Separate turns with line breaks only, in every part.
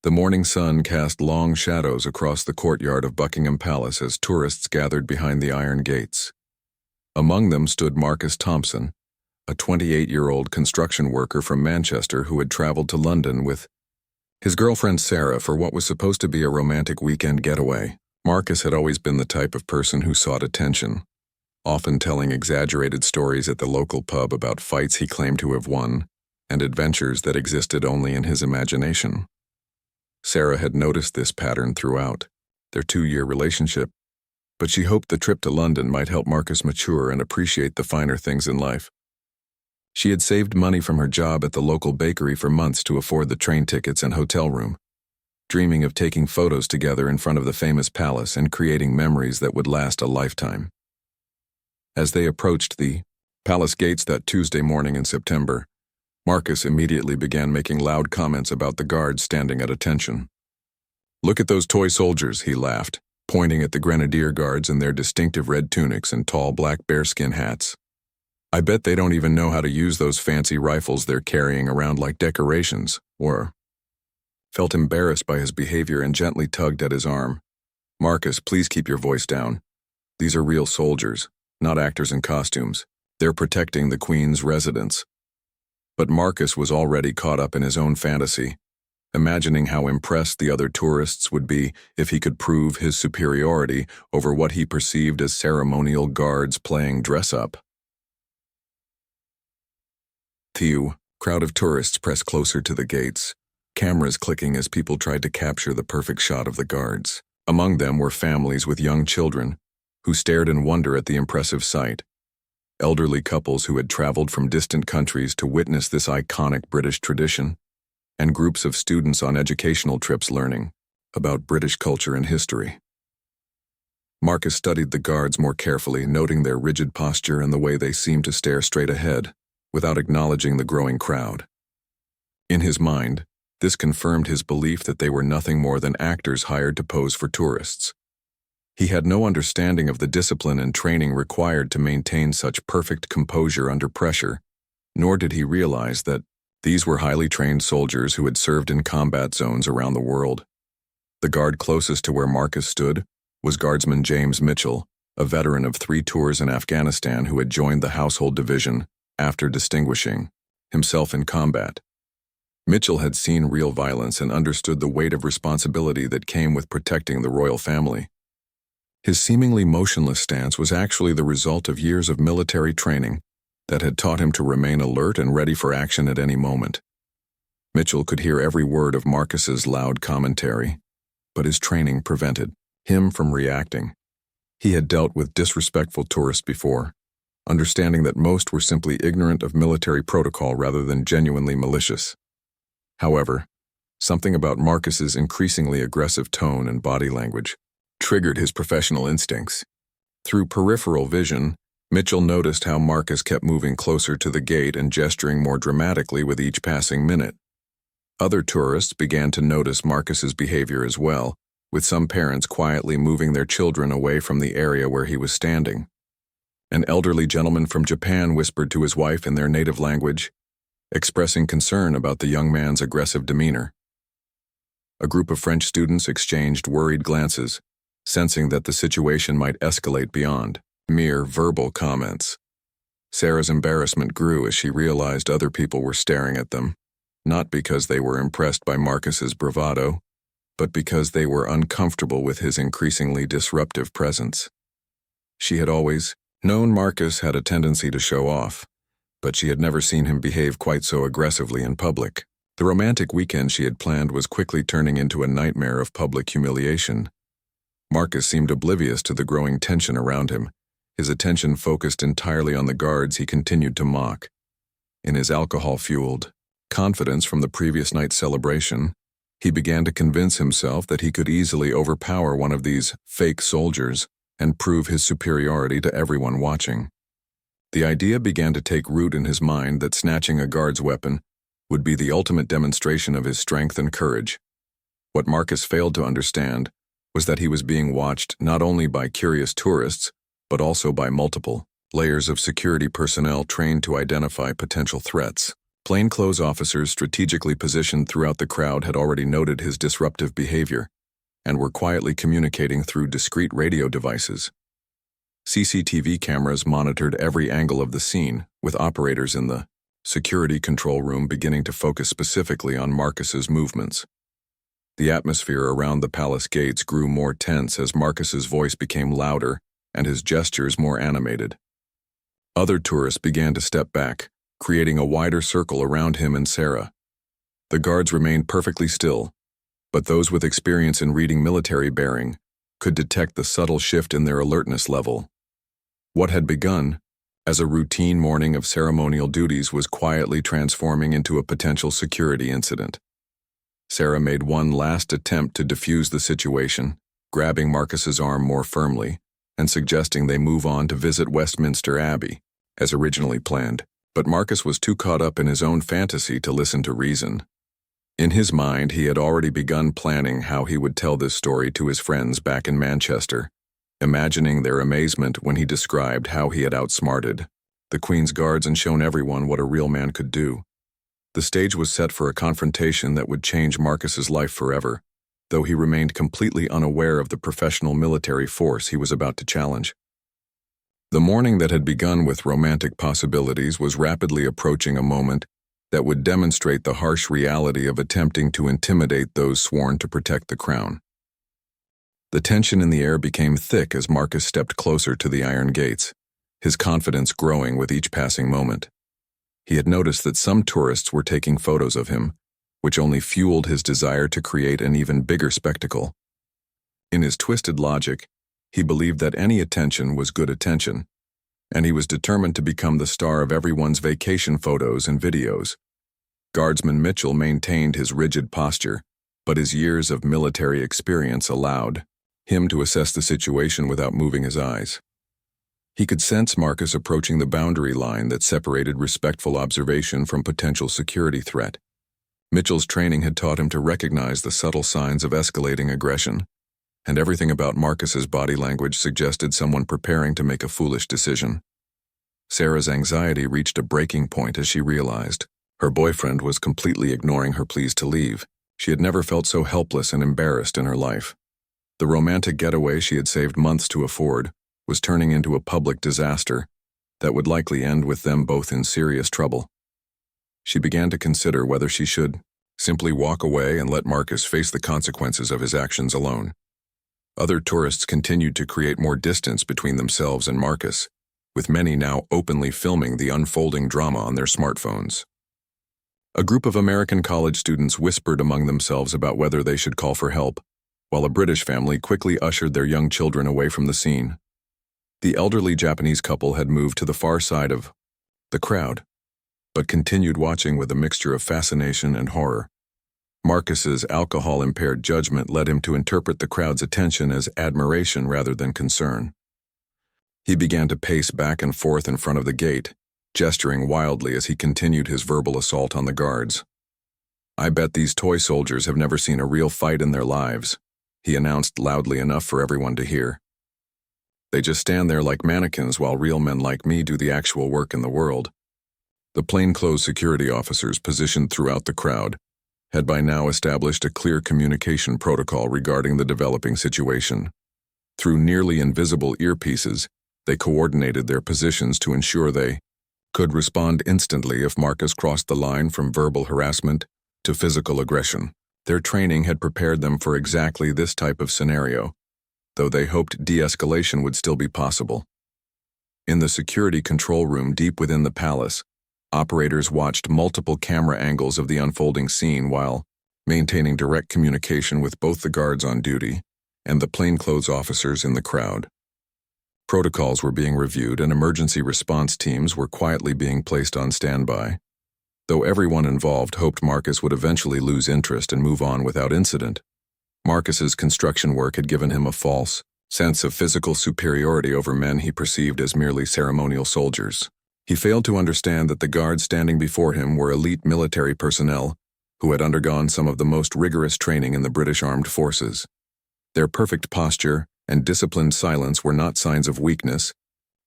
The morning sun cast long shadows across the courtyard of Buckingham Palace as tourists gathered behind the iron gates. Among them stood Marcus Thompson, a 28-year-old construction worker from Manchester who had traveled to London with his girlfriend Sarah for what was supposed to be a romantic weekend getaway. Marcus had always been the type of person who sought attention, often telling exaggerated stories at the local pub about fights he claimed to have won and adventures that existed only in his imagination. Sarah had noticed this pattern throughout their 2-year relationship, but she hoped the trip to London might help Marcus mature and appreciate the finer things in life. She had saved money from her job at the local bakery for months to afford the train tickets and hotel room, dreaming of taking photos together in front of the famous palace and creating memories that would last a lifetime. As they approached the palace gates that Tuesday morning in September, Marcus immediately began making loud comments about the guards standing at attention. "Look at those toy soldiers," he laughed, pointing at the grenadier guards in their distinctive red tunics and tall black bearskin hats. "I bet they don't even know how to use those fancy rifles they're carrying around like decorations," or felt embarrassed by his behavior and gently tugged at his arm. "Marcus, please keep your voice down. These are real soldiers, not actors in costumes. They're protecting the Queen's residence." But Marcus was already caught up in his own fantasy, imagining how impressed the other tourists would be if he could prove his superiority over what he perceived as ceremonial guards playing dress-up. The crowd of tourists pressed closer to the gates, cameras clicking as people tried to capture the perfect shot of the guards. Among them were families with young children, who stared in wonder at the impressive sight. Elderly couples who had traveled from distant countries to witness this iconic British tradition, and groups of students on educational trips learning about British culture and history. Marcus studied the guards more carefully, noting their rigid posture and the way they seemed to stare straight ahead, without acknowledging the growing crowd. In his mind, this confirmed his belief that they were nothing more than actors hired to pose for tourists. He had no understanding of the discipline and training required to maintain such perfect composure under pressure, nor did he realize that these were highly trained soldiers who had served in combat zones around the world. The guard closest to where Marcus stood was Guardsman James Mitchell, a veteran of 3 tours in Afghanistan who had joined the Household Division after distinguishing himself in combat. Mitchell had seen real violence and understood the weight of responsibility that came with protecting the royal family. His seemingly motionless stance was actually the result of years of military training that had taught him to remain alert and ready for action at any moment. Mitchell could hear every word of Marcus's loud commentary, but his training prevented him from reacting. He had dealt with disrespectful tourists before, understanding that most were simply ignorant of military protocol rather than genuinely malicious. However, something about Marcus's increasingly aggressive tone and body language triggered his professional instincts. Through peripheral vision, Mitchell noticed how Marcus kept moving closer to the gate and gesturing more dramatically with each passing minute. Other tourists began to notice Marcus's behavior as well, with some parents quietly moving their children away from the area where he was standing. An elderly gentleman from Japan whispered to his wife in their native language, expressing concern about the young man's aggressive demeanor. A group of French students exchanged worried glances, sensing that the situation might escalate beyond mere verbal comments. Sarah's embarrassment grew as she realized other people were staring at them, not because they were impressed by Marcus's bravado, but because they were uncomfortable with his increasingly disruptive presence. She had always known Marcus had a tendency to show off, but she had never seen him behave quite so aggressively in public. The romantic weekend she had planned was quickly turning into a nightmare of public humiliation. Marcus seemed oblivious to the growing tension around him, his attention focused entirely on the guards he continued to mock. In his alcohol-fueled confidence from the previous night's celebration, he began to convince himself that he could easily overpower one of these fake soldiers and prove his superiority to everyone watching. The idea began to take root in his mind that snatching a guard's weapon would be the ultimate demonstration of his strength and courage. What Marcus failed to understand was that he was being watched not only by curious tourists, but also by multiple layers of security personnel trained to identify potential threats. Plainclothes officers strategically positioned throughout the crowd had already noted his disruptive behavior and were quietly communicating through discreet radio devices. CCTV cameras monitored every angle of the scene, with operators in the security control room beginning to focus specifically on Marcus's movements. The atmosphere around the palace gates grew more tense as Marcus's voice became louder and his gestures more animated. Other tourists began to step back, creating a wider circle around him and Sarah. The guards remained perfectly still, but those with experience in reading military bearing could detect the subtle shift in their alertness level. What had begun as a routine morning of ceremonial duties was quietly transforming into a potential security incident. Sarah made one last attempt to defuse the situation, grabbing Marcus's arm more firmly and suggesting they move on to visit Westminster Abbey, as originally planned. But Marcus was too caught up in his own fantasy to listen to reason. In his mind, he had already begun planning how he would tell this story to his friends back in Manchester, imagining their amazement when he described how he had outsmarted the Queen's guards and shown everyone what a real man could do. The stage was set for a confrontation that would change Marcus's life forever, though he remained completely unaware of the professional military force he was about to challenge. The morning that had begun with romantic possibilities was rapidly approaching a moment that would demonstrate the harsh reality of attempting to intimidate those sworn to protect the crown. The tension in the air became thick as Marcus stepped closer to the iron gates, his confidence growing with each passing moment. He had noticed that some tourists were taking photos of him, which only fueled his desire to create an even bigger spectacle. In his twisted logic, he believed that any attention was good attention, and he was determined to become the star of everyone's vacation photos and videos. Guardsman Mitchell maintained his rigid posture, but his years of military experience allowed him to assess the situation without moving his eyes. He could sense Marcus approaching the boundary line that separated respectful observation from potential security threat. Mitchell's training had taught him to recognize the subtle signs of escalating aggression, and everything about Marcus's body language suggested someone preparing to make a foolish decision. Sarah's anxiety reached a breaking point as she realized her boyfriend was completely ignoring her pleas to leave. She had never felt so helpless and embarrassed in her life. The romantic getaway she had saved months to afford was turning into a public disaster that would likely end with them both in serious trouble. She began to consider whether she should simply walk away and let Marcus face the consequences of his actions alone. Other tourists continued to create more distance between themselves and Marcus, with many now openly filming the unfolding drama on their smartphones. A group of American college students whispered among themselves about whether they should call for help, while a British family quickly ushered their young children away from the scene. The elderly Japanese couple had moved to the far side of the crowd, but continued watching with a mixture of fascination and horror. Marcus's alcohol-impaired judgment led him to interpret the crowd's attention as admiration rather than concern. He began to pace back and forth in front of the gate, gesturing wildly as he continued his verbal assault on the guards. "I bet these toy soldiers have never seen a real fight in their lives," he announced loudly enough for everyone to hear. "They just stand there like mannequins while real men like me do the actual work in the world." The plainclothes security officers positioned throughout the crowd had by now established a clear communication protocol regarding the developing situation. Through nearly invisible earpieces, they coordinated their positions to ensure they could respond instantly if Marcus crossed the line from verbal harassment to physical aggression. Their training had prepared them for exactly this type of scenario, though they hoped de-escalation would still be possible. In the security control room deep within the palace, operators watched multiple camera angles of the unfolding scene while maintaining direct communication with both the guards on duty and the plainclothes officers in the crowd. Protocols were being reviewed and emergency response teams were quietly being placed on standby, though everyone involved hoped Marcus would eventually lose interest and move on without incident. Marcus's construction work had given him a false sense of physical superiority over men he perceived as merely ceremonial soldiers. He failed to understand that the guards standing before him were elite military personnel who had undergone some of the most rigorous training in the British Armed Forces. Their perfect posture and disciplined silence were not signs of weakness,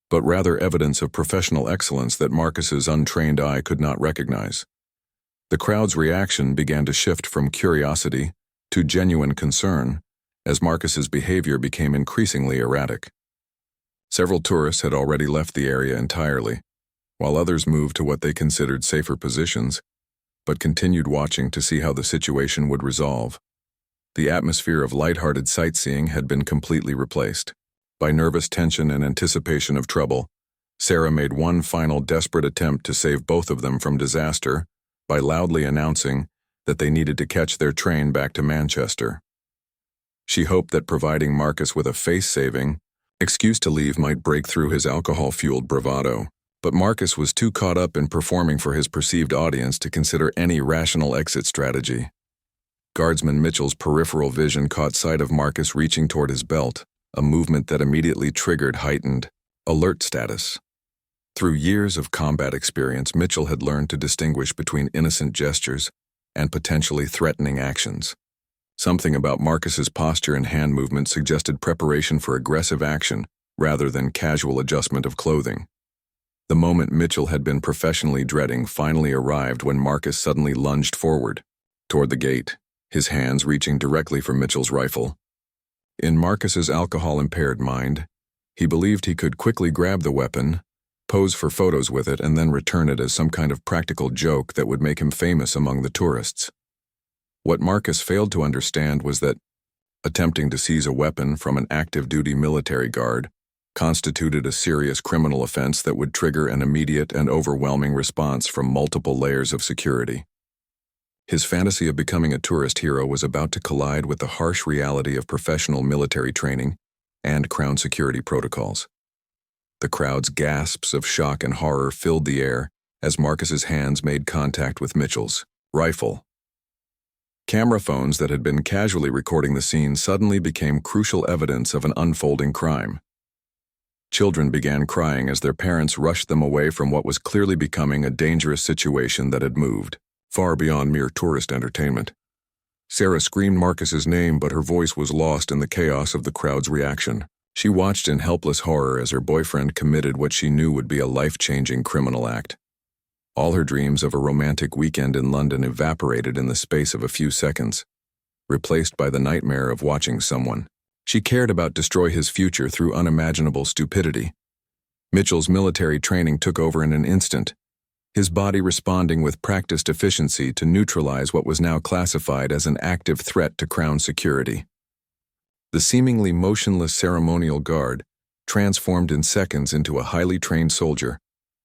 but rather evidence of professional excellence that Marcus's untrained eye could not recognize. The crowd's reaction began to shift from curiosity to genuine concern as Marcus's behavior became increasingly erratic. Several tourists had already left the area entirely, while others moved to what they considered safer positions, but continued watching to see how the situation would resolve. The atmosphere of lighthearted sightseeing had been completely replaced by nervous tension and anticipation of trouble. Sarah made one final desperate attempt to save both of them from disaster by loudly announcing that they needed to catch their train back to Manchester. She hoped that providing Marcus with a face-saving excuse to leave might break through his alcohol-fueled bravado, but Marcus was too caught up in performing for his perceived audience to consider any rational exit strategy. Guardsman Mitchell's peripheral vision caught sight of Marcus reaching toward his belt, a movement that immediately triggered heightened alert status. Through years of combat experience, Mitchell had learned to distinguish between innocent gestures and potentially threatening actions. Something about Marcus's posture and hand movement suggested preparation for aggressive action rather than casual adjustment of clothing. The moment Mitchell had been professionally dreading finally arrived when Marcus suddenly lunged forward, toward the gate, his hands reaching directly for Mitchell's rifle. In Marcus's alcohol-impaired mind, he believed he could quickly grab the weapon, pose for photos with it, and then return it as some kind of practical joke that would make him famous among the tourists. What Marcus failed to understand was that attempting to seize a weapon from an active-duty military guard constituted a serious criminal offense that would trigger an immediate and overwhelming response from multiple layers of security. His fantasy of becoming a tourist hero was about to collide with the harsh reality of professional military training and Crown security protocols. The crowd's gasps of shock and horror filled the air as Marcus's hands made contact with Mitchell's rifle. Camera phones that had been casually recording the scene suddenly became crucial evidence of an unfolding crime. Children began crying as their parents rushed them away from what was clearly becoming a dangerous situation that had moved far beyond mere tourist entertainment. Sarah screamed Marcus's name, but her voice was lost in the chaos of the crowd's reaction. She watched in helpless horror as her boyfriend committed what she knew would be a life-changing criminal act. All her dreams of a romantic weekend in London evaporated in the space of a few seconds, replaced by the nightmare of watching someone she cared about destroy his future through unimaginable stupidity. Mitchell's military training took over in an instant, his body responding with practiced efficiency to neutralize what was now classified as an active threat to Crown security. The seemingly motionless ceremonial guard transformed in seconds into a highly trained soldier,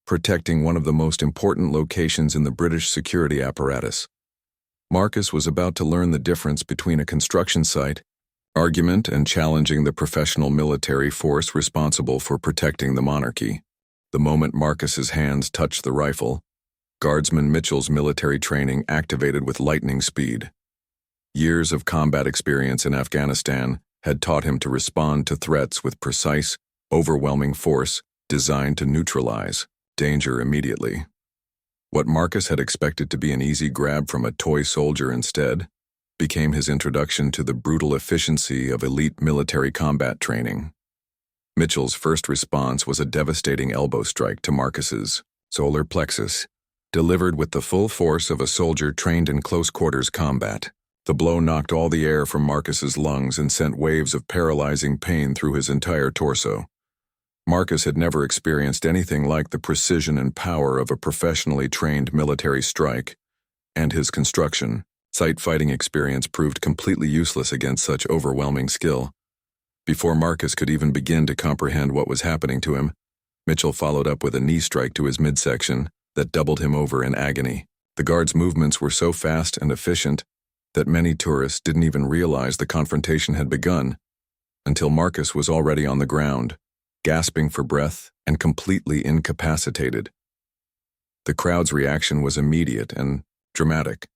protecting one of the most important locations in the British security apparatus. Marcus was about to learn the difference between a construction site argument and challenging the professional military force responsible for protecting the monarchy. The moment Marcus's hands touched the rifle, Guardsman Mitchell's military training activated with lightning speed. Years of combat experience in Afghanistan had taught him to respond to threats with precise, overwhelming force designed to neutralize danger immediately. What Marcus had expected to be an easy grab from a toy soldier instead became his introduction to the brutal efficiency of elite military combat training. Mitchell's first response was a devastating elbow strike to Marcus's solar plexus, delivered with the full force of a soldier trained in close-quarters combat. The blow knocked all the air from Marcus's lungs and sent waves of paralyzing pain through his entire torso. Marcus had never experienced anything like the precision and power of a professionally trained military strike, and his construction site fighting experience proved completely useless against such overwhelming skill. Before Marcus could even begin to comprehend what was happening to him, Mitchell followed up with a knee strike to his midsection that doubled him over in agony. The guard's movements were so fast and efficient that many tourists didn't even realize the confrontation had begun until Marcus was already on the ground, gasping for breath and completely incapacitated. The crowd's reaction was immediate and dramatic.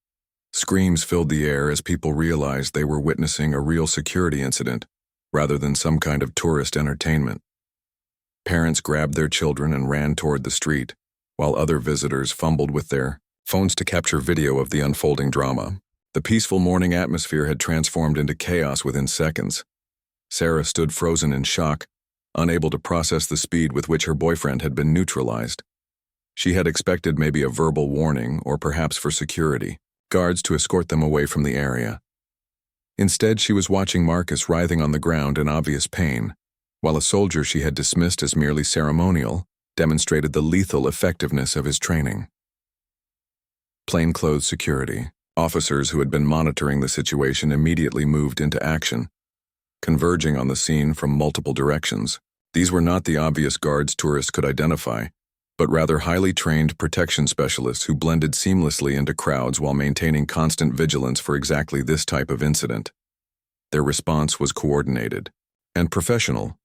Screams filled the air as people realized they were witnessing a real security incident rather than some kind of tourist entertainment. Parents grabbed their children and ran toward the street, while other visitors fumbled with their phones to capture video of the unfolding drama. The peaceful morning atmosphere had transformed into chaos within seconds. Sarah stood frozen in shock, unable to process the speed with which her boyfriend had been neutralized. She had expected maybe a verbal warning or perhaps for security, guards to escort them away from the area. Instead, she was watching Marcus writhing on the ground in obvious pain, while a soldier she had dismissed as merely ceremonial demonstrated the lethal effectiveness of his training. Plainclothes security. Officers who had been monitoring the situation immediately moved into action, converging on the scene from multiple directions. These were not the obvious guards tourists could identify, but rather highly trained protection specialists who blended seamlessly into crowds while maintaining constant vigilance for exactly this type of incident. Their response was coordinated and professional,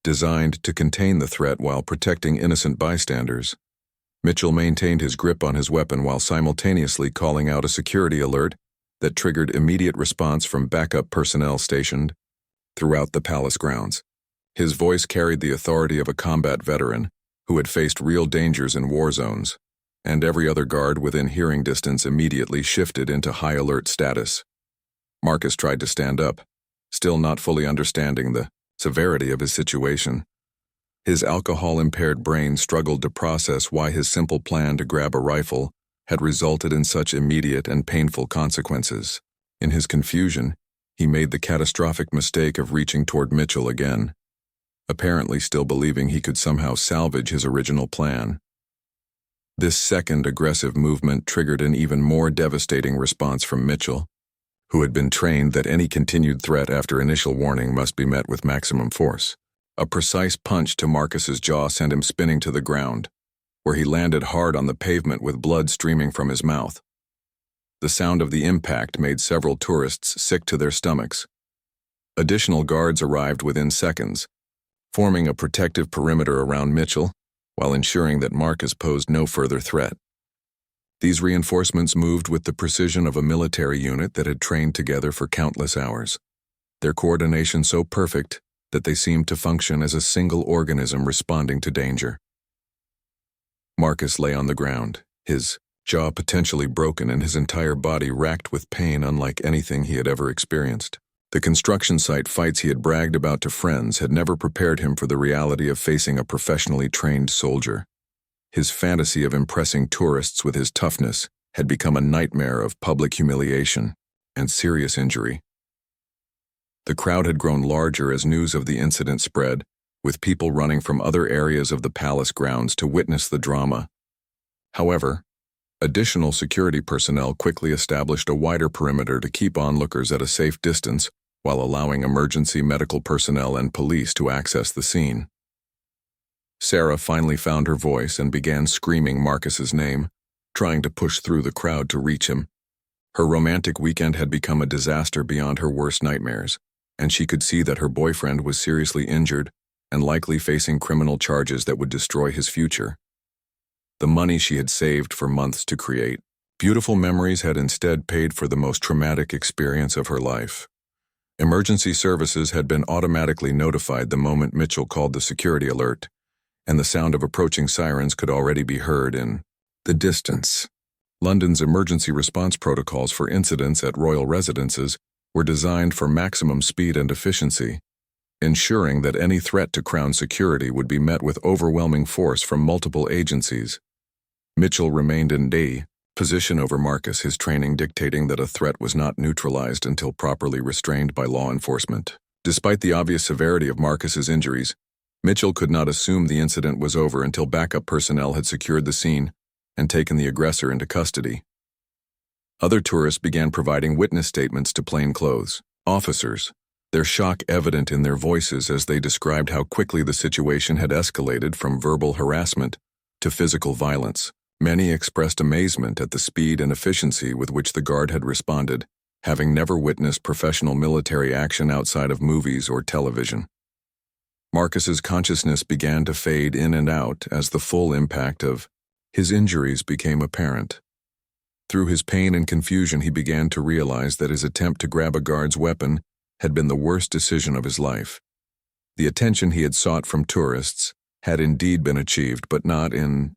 designed to contain the threat while protecting innocent bystanders. Mitchell maintained his grip on his weapon while simultaneously calling out a security alert that triggered immediate response from backup personnel stationed throughout the palace grounds. His voice carried the authority of a combat veteran who had faced real dangers in war zones, and every other guard within hearing distance immediately shifted into high alert status. Marcus tried to stand up, still not fully understanding the severity of his situation. His alcohol-impaired brain struggled to process why his simple plan to grab a rifle had resulted in such immediate and painful consequences. In his confusion, he made the catastrophic mistake of reaching toward Mitchell again, apparently still believing he could somehow salvage his original plan. This second aggressive movement triggered an even more devastating response from Mitchell, who had been trained that any continued threat after initial warning must be met with maximum force. A precise punch to Marcus's jaw sent him spinning to the ground, where he landed hard on the pavement with blood streaming from his mouth. The sound of the impact made several tourists sick to their stomachs. Additional guards arrived within seconds, forming a protective perimeter around Mitchell while ensuring that Marcus posed no further threat. These reinforcements moved with the precision of a military unit that had trained together for countless hours, their coordination so perfect that they seemed to function as a single organism responding to danger. Marcus lay on the ground, his jaw potentially broken and his entire body racked with pain unlike anything he had ever experienced. The construction site fights he had bragged about to friends had never prepared him for the reality of facing a professionally trained soldier. His fantasy of impressing tourists with his toughness had become a nightmare of public humiliation and serious injury. The crowd had grown larger as news of the incident spread, with people running from other areas of the palace grounds to witness the drama. However, additional security personnel quickly established a wider perimeter to keep onlookers at a safe distance while allowing emergency medical personnel and police to access the scene. Sarah finally found her voice and began screaming Marcus's name, trying to push through the crowd to reach him. Her romantic weekend had become a disaster beyond her worst nightmares, and she could see that her boyfriend was seriously injured and likely facing criminal charges that would destroy his future. The money she had saved for months to create beautiful memories had instead paid for the most traumatic experience of her life. Emergency services had been automatically notified the moment Mitchell called the security alert, and the sound of approaching sirens could already be heard in the distance. London's emergency response protocols for incidents at royal residences were designed for maximum speed and efficiency, ensuring that any threat to Crown security would be met with overwhelming force from multiple agencies. Mitchell remained in D position over Marcus, his training dictating that a threat was not neutralized until properly restrained by law enforcement. Despite the obvious severity of Marcus's injuries, Mitchell could not assume the incident was over until backup personnel had secured the scene and taken the aggressor into custody. Other tourists began providing witness statements to plainclothes officers, their shock evident in their voices as they described how quickly the situation had escalated from verbal harassment to physical violence. Many expressed amazement at the speed and efficiency with which the guard had responded, having never witnessed professional military action outside of movies or television. Marcus's consciousness began to fade in and out as the full impact of his injuries became apparent. Through his pain and confusion, he began to realize that his attempt to grab a guard's weapon had been the worst decision of his life. The attention he had sought from tourists had indeed been achieved, but not in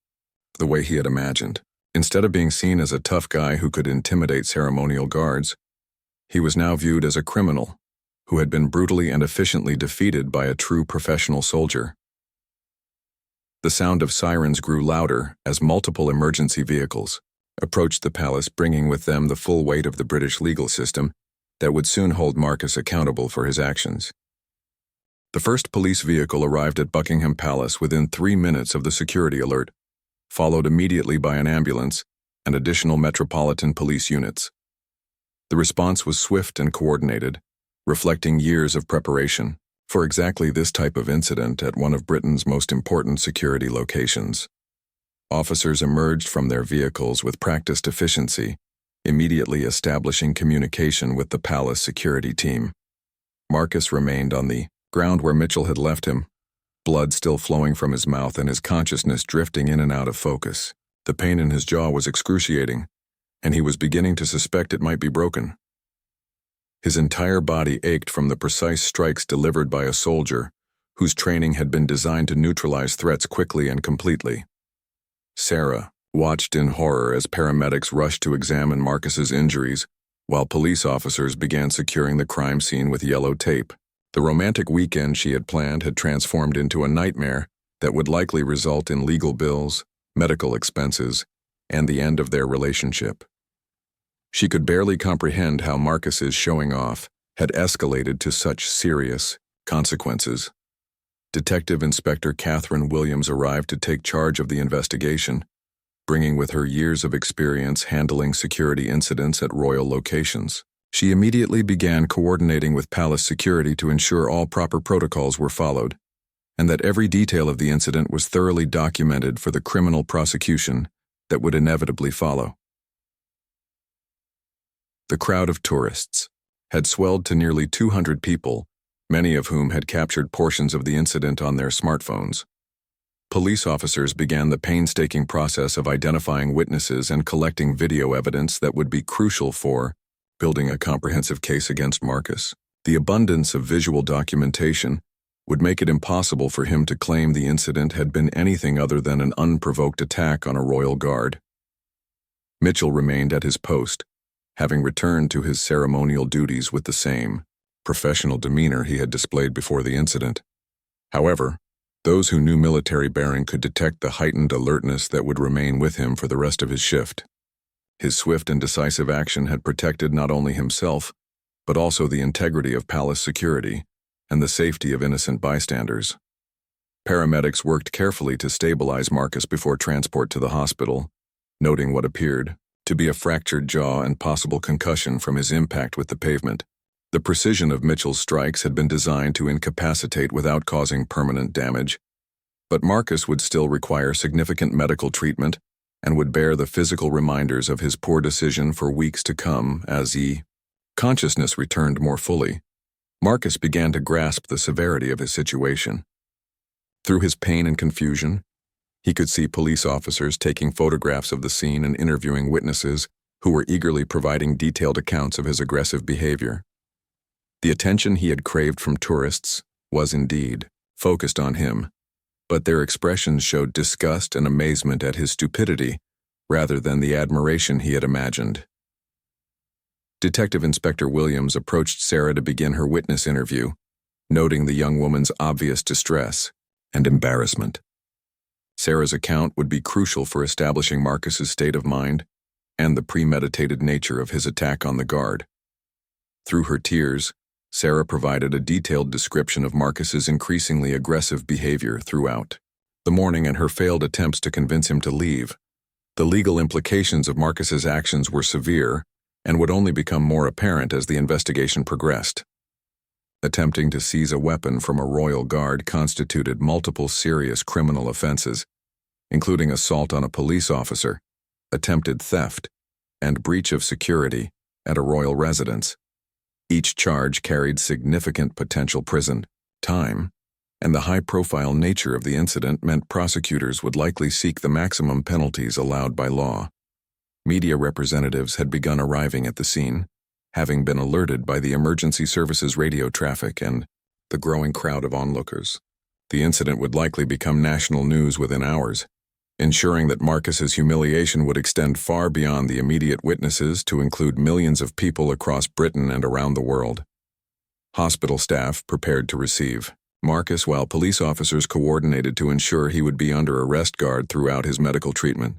the way he had imagined. Instead of being seen as a tough guy who could intimidate ceremonial guards, he was now viewed as a criminal who had been brutally and efficiently defeated by a true professional soldier. The sound of sirens grew louder as multiple emergency vehicles approached the palace, bringing with them the full weight of the British legal system that would soon hold Marcus accountable for his actions. The first police vehicle arrived at Buckingham Palace within 3 minutes of the security alert, followed immediately by an ambulance and additional metropolitan police units. The response was swift and coordinated, reflecting years of preparation for exactly this type of incident at one of Britain's most important security locations. Officers emerged from their vehicles with practiced efficiency, immediately establishing communication with the palace security team. Marcus remained on the ground where Mitchell had left him, blood still flowing from his mouth and his consciousness drifting in and out of focus. The pain in his jaw was excruciating, and he was beginning to suspect it might be broken. His entire body ached from the precise strikes delivered by a soldier whose training had been designed to neutralize threats quickly and completely. Sarah watched in horror as paramedics rushed to examine Marcus's injuries, while police officers began securing the crime scene with yellow tape. The romantic weekend she had planned had transformed into a nightmare that would likely result in legal bills, medical expenses, and the end of their relationship. She could barely comprehend how Marcus's showing off had escalated to such serious consequences. Detective Inspector Catherine Williams arrived to take charge of the investigation, bringing with her years of experience handling security incidents at royal locations. She immediately began coordinating with palace security to ensure all proper protocols were followed, and that every detail of the incident was thoroughly documented for the criminal prosecution that would inevitably follow. The crowd of tourists had swelled to nearly 200 people, many of whom had captured portions of the incident on their smartphones. Police officers began the painstaking process of identifying witnesses and collecting video evidence that would be crucial for building a comprehensive case against Marcus. The abundance of visual documentation would make it impossible for him to claim the incident had been anything other than an unprovoked attack on a royal guard. Mitchell remained at his post, having returned to his ceremonial duties with the same professional demeanor he had displayed before the incident. However, those who knew military bearing could detect the heightened alertness that would remain with him for the rest of his shift. His swift and decisive action had protected not only himself, but also the integrity of palace security and the safety of innocent bystanders. Paramedics worked carefully to stabilize Marcus before transport to the hospital, noting what appeared to be a fractured jaw and possible concussion from his impact with the pavement. The precision of Mitchell's strikes had been designed to incapacitate without causing permanent damage, but Marcus would still require significant medical treatment and would bear the physical reminders of his poor decision for weeks to come as consciousness returned more fully. Marcus began to grasp the severity of his situation. Through his pain and confusion, he could see police officers taking photographs of the scene and interviewing witnesses who were eagerly providing detailed accounts of his aggressive behavior. The attention he had craved from tourists was indeed focused on him, but their expressions showed disgust and amazement at his stupidity rather than the admiration he had imagined. Detective Inspector Williams approached Sarah to begin her witness interview, noting the young woman's obvious distress and embarrassment. Sarah's account would be crucial for establishing Marcus's state of mind and the premeditated nature of his attack on the guard. Through her tears, Sarah provided a detailed description of Marcus's increasingly aggressive behavior throughout the morning and her failed attempts to convince him to leave. The legal implications of Marcus's actions were severe and would only become more apparent as the investigation progressed. Attempting to seize a weapon from a royal guard constituted multiple serious criminal offenses, including assault on a police officer, attempted theft, and breach of security at a royal residence. Each charge carried significant potential prison time, and the high-profile nature of the incident meant prosecutors would likely seek the maximum penalties allowed by law. Media representatives had begun arriving at the scene, having been alerted by the emergency services radio traffic and the growing crowd of onlookers. The incident would likely become national news within hours, ensuring that Marcus's humiliation would extend far beyond the immediate witnesses to include millions of people across Britain and around the world. Hospital staff prepared to receive Marcus, while police officers coordinated to ensure he would be under arrest guard throughout his medical treatment.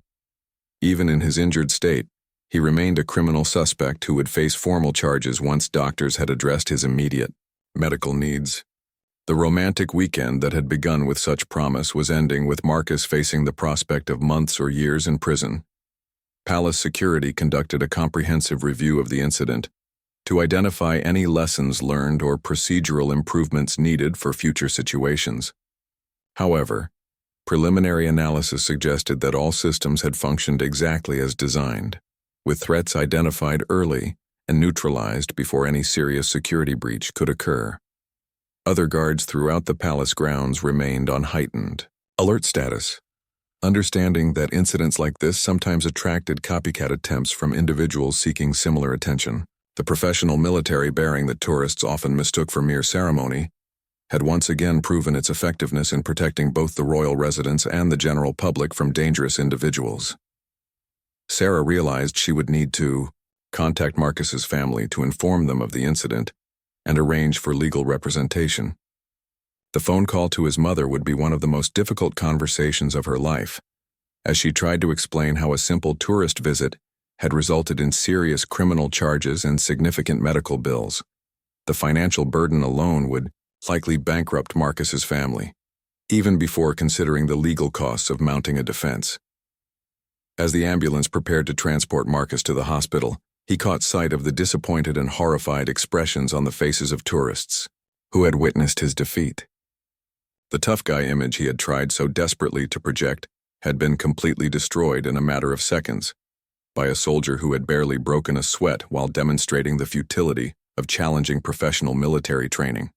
Even in his injured state, he remained a criminal suspect who would face formal charges once doctors had addressed his immediate medical needs. The romantic weekend that had begun with such promise was ending with Marcus facing the prospect of months or years in prison. Palace security conducted a comprehensive review of the incident to identify any lessons learned or procedural improvements needed for future situations. However, preliminary analysis suggested that all systems had functioned exactly as designed, with threats identified early and neutralized before any serious security breach could occur. Other guards throughout the palace grounds remained on heightened alert status, understanding that incidents like this sometimes attracted copycat attempts from individuals seeking similar attention. The professional military bearing that tourists often mistook for mere ceremony had once again proven its effectiveness in protecting both the royal residents and the general public from dangerous individuals. Sarah realized she would need to contact Marcus's family to inform them of the incident and arrange for legal representation. The phone call to his mother would be one of the most difficult conversations of her life, as she tried to explain how a simple tourist visit had resulted in serious criminal charges and significant medical bills. The financial burden alone would likely bankrupt Marcus's family, even before considering the legal costs of mounting a defense. As the ambulance prepared to transport Marcus to the hospital, he caught sight of the disappointed and horrified expressions on the faces of tourists who had witnessed his defeat. The tough guy image he had tried so desperately to project had been completely destroyed in a matter of seconds by a soldier who had barely broken a sweat while demonstrating the futility of challenging professional military training.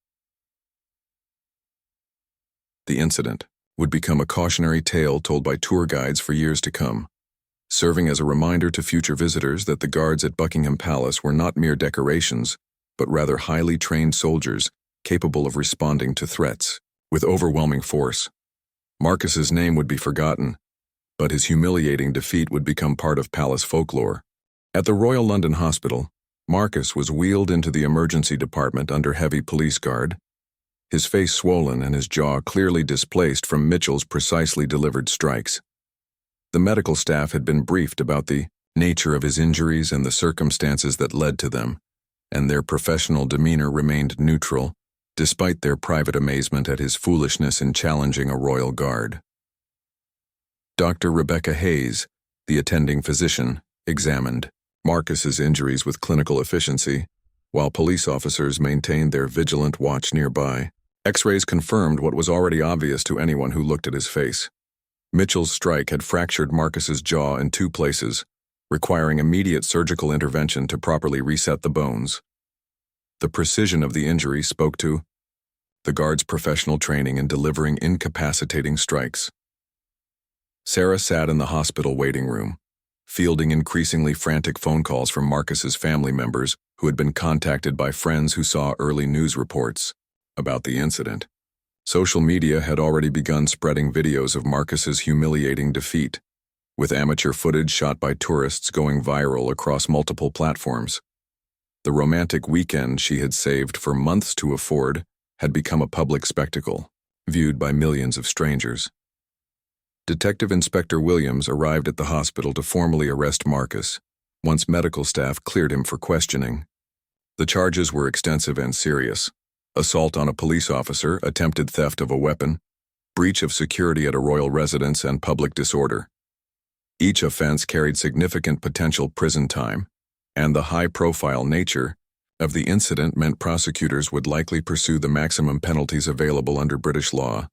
The incident would become a cautionary tale told by tour guides for years to come, serving as a reminder to future visitors that the guards at Buckingham Palace were not mere decorations, but rather highly trained soldiers capable of responding to threats with overwhelming force. Marcus's name would be forgotten, but his humiliating defeat would become part of palace folklore. At the Royal London Hospital, Marcus was wheeled into the emergency department under heavy police guard, his face swollen and his jaw clearly displaced from Mitchell's precisely delivered strikes. The medical staff had been briefed about the nature of his injuries and the circumstances that led to them, and their professional demeanor remained neutral, despite their private amazement at his foolishness in challenging a royal guard. Dr. Rebecca Hayes, the attending physician, examined Marcus's injuries with clinical efficiency, while police officers maintained their vigilant watch nearby. X-rays confirmed what was already obvious to anyone who looked at his face. Mitchell's strike had fractured Marcus's jaw in 2 places, requiring immediate surgical intervention to properly reset the bones. The precision of the injury spoke to the guard's professional training in delivering incapacitating strikes. Sarah sat in the hospital waiting room, fielding increasingly frantic phone calls from Marcus's family members who had been contacted by friends who saw early news reports about the incident. Social media had already begun spreading videos of Marcus's humiliating defeat, with amateur footage shot by tourists going viral across multiple platforms. The romantic weekend she had saved for months to afford had become a public spectacle, viewed by millions of strangers. Detective Inspector Williams arrived at the hospital to formally arrest Marcus, once medical staff cleared him for questioning. The charges were extensive and serious: assault on a police officer, attempted theft of a weapon, breach of security at a royal residence, and public disorder. Each offense carried significant potential prison time, and the high-profile nature of the incident meant prosecutors would likely pursue the maximum penalties available under British law.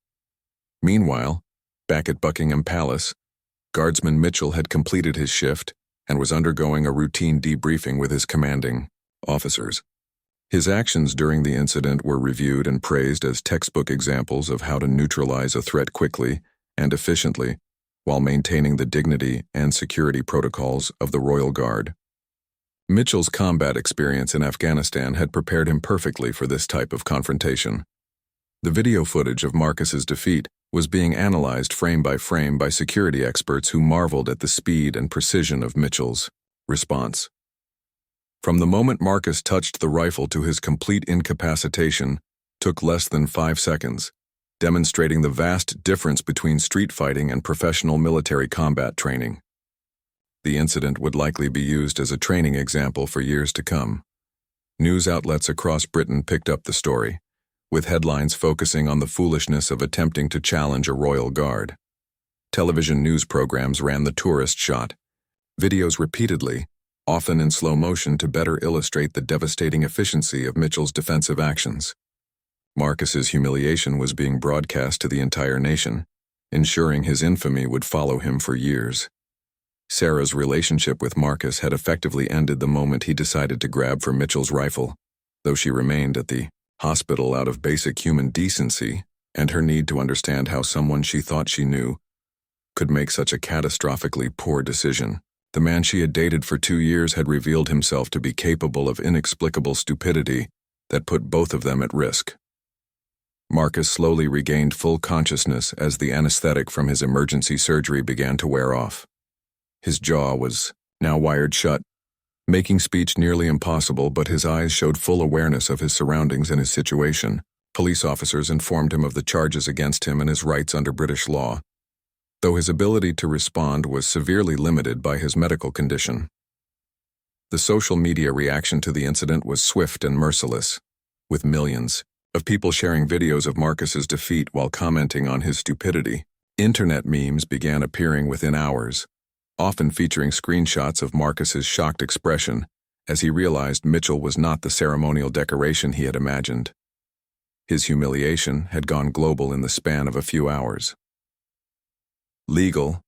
Meanwhile, back at Buckingham Palace, Guardsman Mitchell had completed his shift and was undergoing a routine debriefing with his commanding officers. His actions during the incident were reviewed and praised as textbook examples of how to neutralize a threat quickly and efficiently while maintaining the dignity and security protocols of the Royal Guard. Mitchell's combat experience in Afghanistan had prepared him perfectly for this type of confrontation. The video footage of Marcus's defeat was being analyzed frame by security experts who marveled at the speed and precision of Mitchell's response. From the moment Marcus touched the rifle to his complete incapacitation, took less than 5 seconds, demonstrating the vast difference between street fighting and professional military combat training. The incident would likely be used as a training example for years to come. News outlets across Britain picked up the story, with headlines focusing on the foolishness of attempting to challenge a royal guard. Television news programs ran the tourist shot, videos repeatedly, often in slow motion to better illustrate the devastating efficiency of Mitchell's defensive actions. Marcus's humiliation was being broadcast to the entire nation, ensuring his infamy would follow him for years. Sarah's relationship with Marcus had effectively ended the moment he decided to grab for Mitchell's rifle, though she remained at the hospital out of basic human decency and her need to understand how someone she thought she knew could make such a catastrophically poor decision. The man she had dated for 2 years had revealed himself to be capable of inexplicable stupidity that put both of them at risk. Marcus slowly regained full consciousness as the anesthetic from his emergency surgery began to wear off. His jaw was now wired shut, making speech nearly impossible, but his eyes showed full awareness of his surroundings and his situation. Police officers informed him of the charges against him and his rights under British law, though his ability to respond was severely limited by his medical condition. The social media reaction to the incident was swift and merciless, with millions of people sharing videos of Marcus's defeat while commenting on his stupidity. Internet memes began appearing within hours, often featuring screenshots of Marcus's shocked expression as he realized Mitchell was not the ceremonial decoration he had imagined. His humiliation had gone global in the span of a few hours. Legal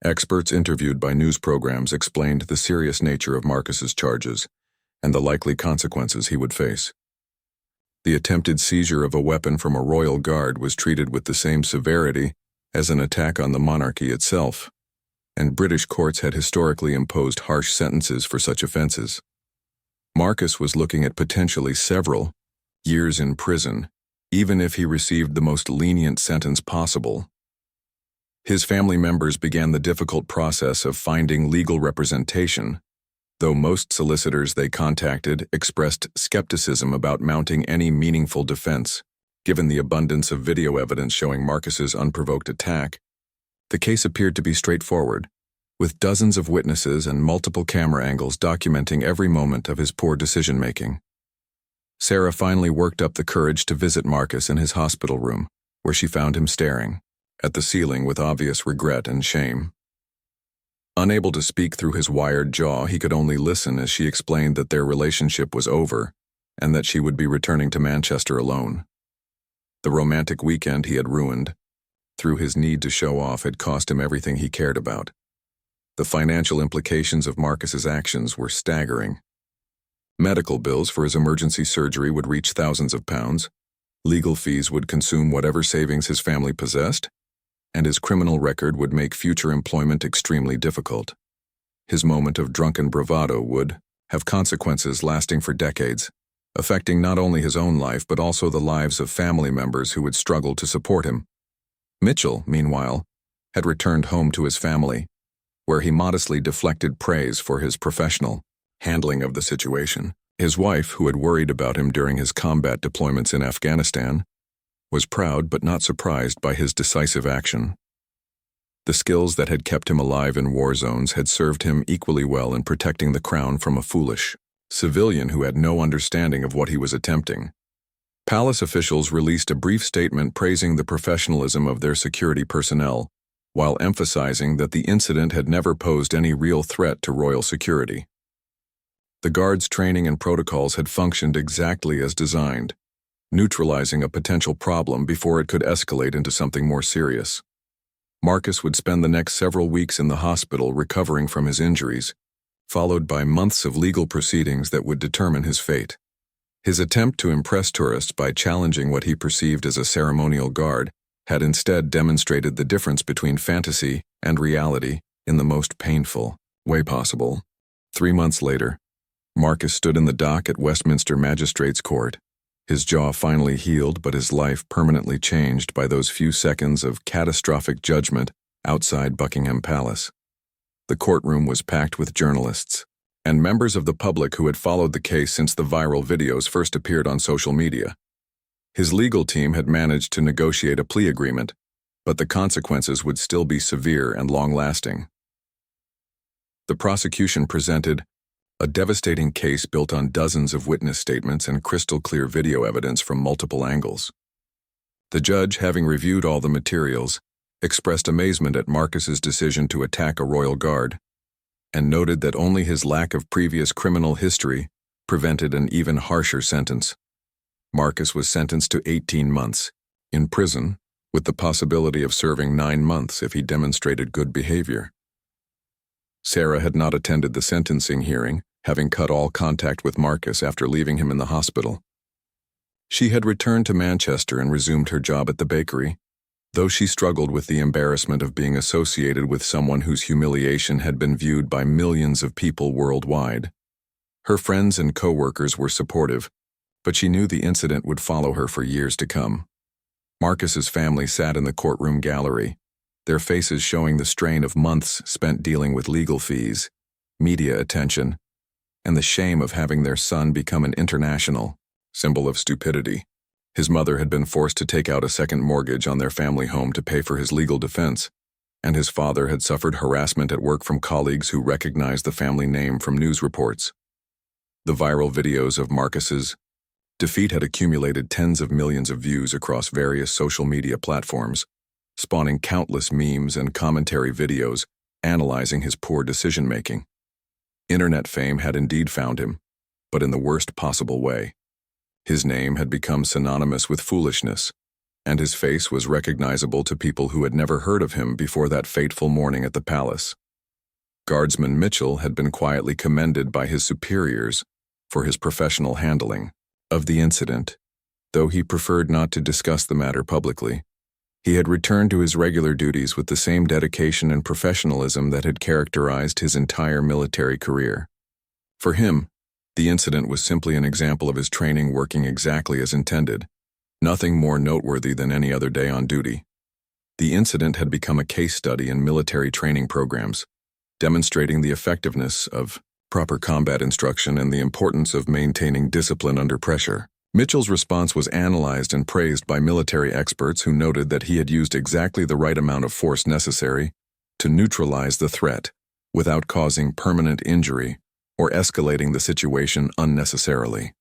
experts interviewed by news programs explained the serious nature of Marcus's charges and the likely consequences he would face. The attempted seizure of a weapon from a royal guard was treated with the same severity as an attack on the monarchy itself, and British courts had historically imposed harsh sentences for such offenses. Marcus was looking at potentially several years in prison, even if he received the most lenient sentence possible. His family members began the difficult process of finding legal representation, though most solicitors they contacted expressed skepticism about mounting any meaningful defense. Given the abundance of video evidence showing Marcus's unprovoked attack, the case appeared to be straightforward, with dozens of witnesses and multiple camera angles documenting every moment of his poor decision-making. Sarah finally worked up the courage to visit Marcus in his hospital room, where she found him staring at the ceiling with obvious regret and shame. Unable to speak through his wired jaw, he could only listen as she explained that their relationship was over and that she would be returning to Manchester alone. The romantic weekend he had ruined, through his need to show off, had cost him everything he cared about. The financial implications of Marcus's actions were staggering. Medical bills for his emergency surgery would reach thousands of pounds, legal fees would consume whatever savings his family possessed, and his criminal record would make future employment extremely difficult. His moment of drunken bravado would have consequences lasting for decades, affecting not only his own life but also the lives of family members who would struggle to support him. Mitchell, meanwhile, had returned home to his family, where he modestly deflected praise for his professional handling of the situation. His wife, who had worried about him during his combat deployments in Afghanistan, was proud but not surprised by his decisive action. The skills that had kept him alive in war zones had served him equally well in protecting the crown from a foolish civilian who had no understanding of what he was attempting. Palace officials released a brief statement praising the professionalism of their security personnel, while emphasizing that the incident had never posed any real threat to royal security. The guards' training and protocols had functioned exactly as designed, neutralizing a potential problem before it could escalate into something more serious. Marcus would spend the next several weeks in the hospital recovering from his injuries, followed by months of legal proceedings that would determine his fate. His attempt to impress tourists by challenging what he perceived as a ceremonial guard had instead demonstrated the difference between fantasy and reality in the most painful way possible. 3 months later, Marcus stood in the dock at Westminster Magistrates' Court. His jaw finally healed, but his life permanently changed by those few seconds of catastrophic judgment outside Buckingham Palace. The courtroom was packed with journalists and members of the public who had followed the case since the viral videos first appeared on social media. His legal team had managed to negotiate a plea agreement, but the consequences would still be severe and long-lasting. The prosecution presented a devastating case built on dozens of witness statements and crystal-clear video evidence from multiple angles. The judge, having reviewed all the materials, expressed amazement at Marcus's decision to attack a royal guard, and noted that only his lack of previous criminal history prevented an even harsher sentence. Marcus was sentenced to 18 months in prison, with the possibility of serving 9 months if he demonstrated good behavior. Sarah had not attended the sentencing hearing, having cut all contact with Marcus after leaving him in the hospital. She had returned to Manchester and resumed her job at the bakery, though she struggled with the embarrassment of being associated with someone whose humiliation had been viewed by millions of people worldwide. Her friends and co-workers were supportive, but she knew the incident would follow her for years to come. Marcus's family sat in the courtroom gallery, their faces showing the strain of months spent dealing with legal fees, media attention, and the shame of having their son become an international symbol of stupidity. His mother had been forced to take out a second mortgage on their family home to pay for his legal defense, and his father had suffered harassment at work from colleagues who recognized the family name from news reports. The viral videos of Marcus's defeat had accumulated tens of millions of views across various social media platforms, spawning countless memes and commentary videos analyzing his poor decision-making. Internet fame had indeed found him, but in the worst possible way. His name had become synonymous with foolishness, and his face was recognizable to people who had never heard of him before that fateful morning at the palace. Guardsman Mitchell had been quietly commended by his superiors for his professional handling of the incident, though he preferred not to discuss the matter publicly. He had returned to his regular duties with the same dedication and professionalism that had characterized his entire military career. For him, the incident was simply an example of his training working exactly as intended, nothing more noteworthy than any other day on duty. The incident had become a case study in military training programs, demonstrating the effectiveness of proper combat instruction and the importance of maintaining discipline under pressure. Mitchell's response was analyzed and praised by military experts who noted that he had used exactly the right amount of force necessary to neutralize the threat without causing permanent injury or escalating the situation unnecessarily.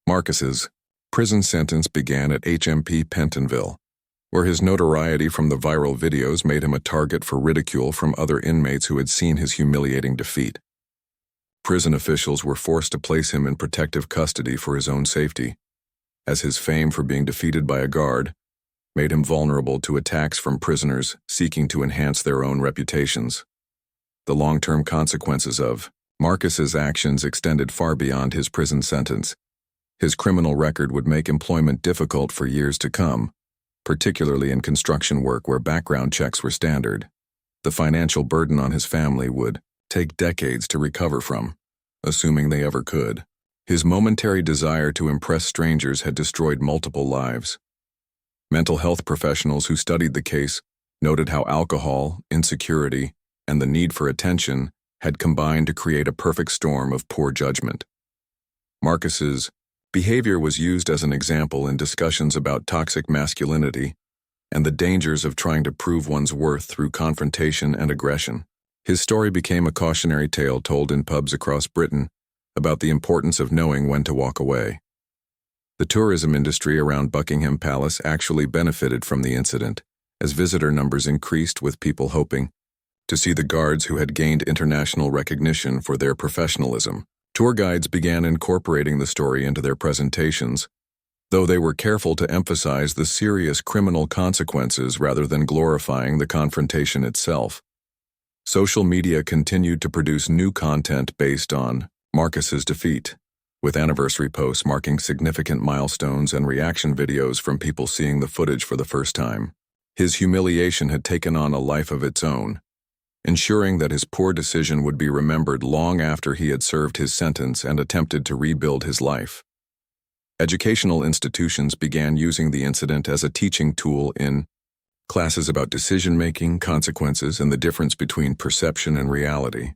Marcus's prison sentence began at HMP Pentonville, where his notoriety from the viral videos made him a target for ridicule from other inmates who had seen his humiliating defeat. Prison officials were forced to place him in protective custody for his own safety, as his fame for being defeated by a guard made him vulnerable to attacks from prisoners seeking to enhance their own reputations. The long-term consequences of Marcus's actions extended far beyond his prison sentence. His criminal record would make employment difficult for years to come, particularly in construction work where background checks were standard. The financial burden on his family would take decades to recover from, assuming they ever could. His momentary desire to impress strangers had destroyed multiple lives. Mental health professionals who studied the case noted how alcohol, insecurity, and the need for attention had combined to create a perfect storm of poor judgment. Marcus's behavior was used as an example in discussions about toxic masculinity and the dangers of trying to prove one's worth through confrontation and aggression. His story became a cautionary tale told in pubs across Britain about the importance of knowing when to walk away. The tourism industry around Buckingham Palace actually benefited from the incident, as visitor numbers increased with people hoping to see the guards who had gained international recognition for their professionalism. Tour guides began incorporating the story into their presentations, though they were careful to emphasize the serious criminal consequences rather than glorifying the confrontation itself. Social media continued to produce new content based on Marcus's defeat, with anniversary posts marking significant milestones and reaction videos from people seeing the footage for the first time. His humiliation had taken on a life of its own, ensuring that his poor decision would be remembered long after he had served his sentence and attempted to rebuild his life. Educational institutions began using the incident as a teaching tool in classes about decision-making, consequences, and the difference between perception and reality.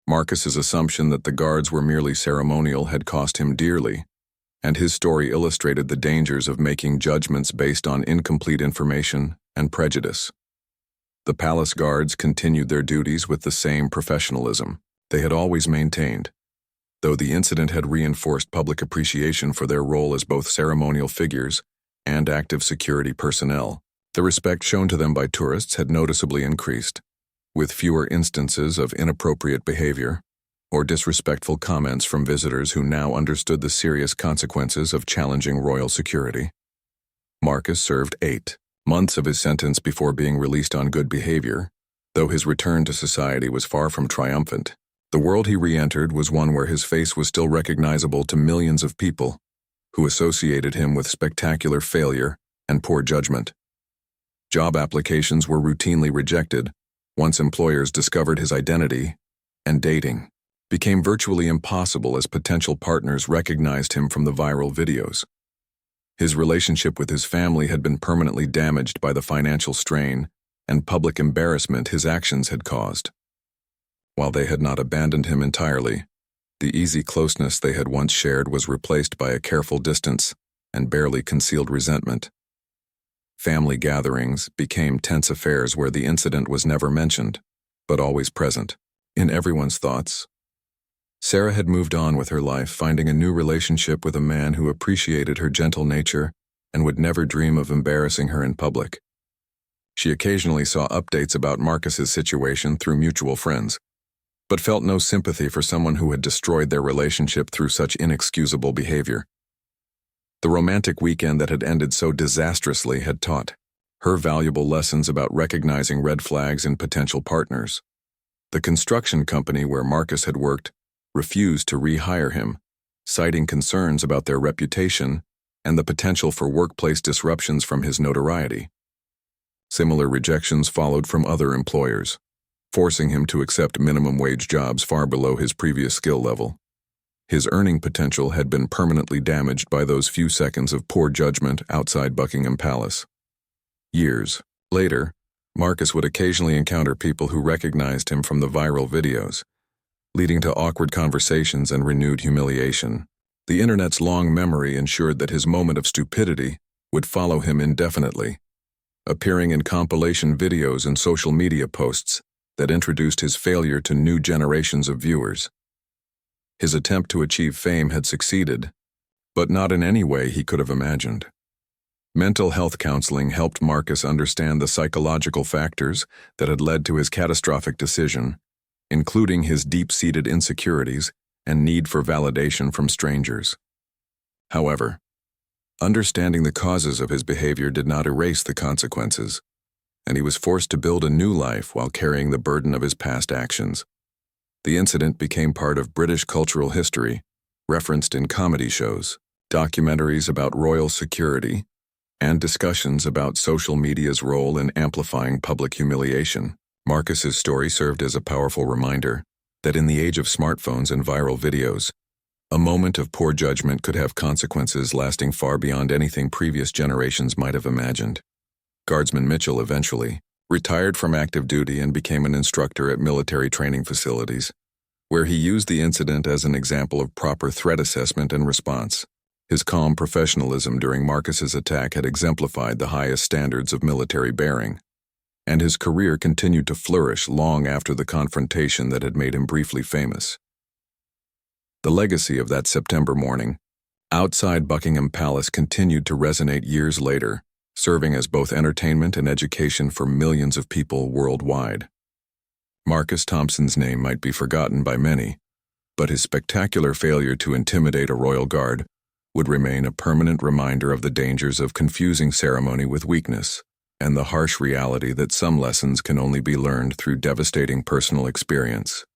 Marcus's assumption that the guards were merely ceremonial had cost him dearly, and his story illustrated the dangers of making judgments based on incomplete information and prejudice. The palace guards continued their duties with the same professionalism they had always maintained, though the incident had reinforced public appreciation for their role as both ceremonial figures and active security personnel. The respect shown to them by tourists had noticeably increased, with fewer instances of inappropriate behavior or disrespectful comments from visitors who now understood the serious consequences of challenging royal security. Marcus served 8 months of his sentence before being released on good behavior, though his return to society was far from triumphant. The world he re-entered was one where his face was still recognizable to millions of people who associated him with spectacular failure and poor judgment. Job applications were routinely rejected once employers discovered his identity, and dating became virtually impossible as potential partners recognized him from the viral videos. His relationship with his family had been permanently damaged by the financial strain and public embarrassment his actions had caused. While they had not abandoned him entirely, the easy closeness they had once shared was replaced by a careful distance and barely concealed resentment. Family gatherings became tense affairs where the incident was never mentioned, but always present, in everyone's thoughts. Sarah had moved on with her life, finding a new relationship with a man who appreciated her gentle nature and would never dream of embarrassing her in public. She occasionally saw updates about Marcus's situation through mutual friends, but felt no sympathy for someone who had destroyed their relationship through such inexcusable behavior. The romantic weekend that had ended so disastrously had taught her valuable lessons about recognizing red flags in potential partners. The construction company where Marcus had worked refused to rehire him, citing concerns about their reputation and the potential for workplace disruptions from his notoriety. Similar rejections followed from other employers, forcing him to accept minimum wage jobs far below his previous skill level. His earning potential had been permanently damaged by those few seconds of poor judgment outside Buckingham Palace. Years later, Marcus would occasionally encounter people who recognized him from the viral videos, leading to awkward conversations and renewed humiliation. The internet's long memory ensured that his moment of stupidity would follow him indefinitely, appearing in compilation videos and social media posts that introduced his failure to new generations of viewers. His attempt to achieve fame had succeeded, but not in any way he could have imagined. Mental health counseling helped Marcus understand the psychological factors that had led to his catastrophic decision, including his deep-seated insecurities and need for validation from strangers. However, understanding the causes of his behavior did not erase the consequences, and he was forced to build a new life while carrying the burden of his past actions. The incident became part of British cultural history, referenced in comedy shows, documentaries about royal security, and discussions about social media's role in amplifying public humiliation. Marcus's story served as a powerful reminder that in the age of smartphones and viral videos, a moment of poor judgment could have consequences lasting far beyond anything previous generations might have imagined. Guardsman Mitchell eventually retired from active duty and became an instructor at military training facilities, where he used the incident as an example of proper threat assessment and response. His calm professionalism during Marcus's attack had exemplified the highest standards of military bearing, and his career continued to flourish long after the confrontation that had made him briefly famous. The legacy of that September morning outside Buckingham Palace continued to resonate years later, serving as both entertainment and education for millions of people worldwide. Marcus Thompson's name might be forgotten by many, but his spectacular failure to intimidate a royal guard would remain a permanent reminder of the dangers of confusing ceremony with weakness, and the harsh reality that some lessons can only be learned through devastating personal experience.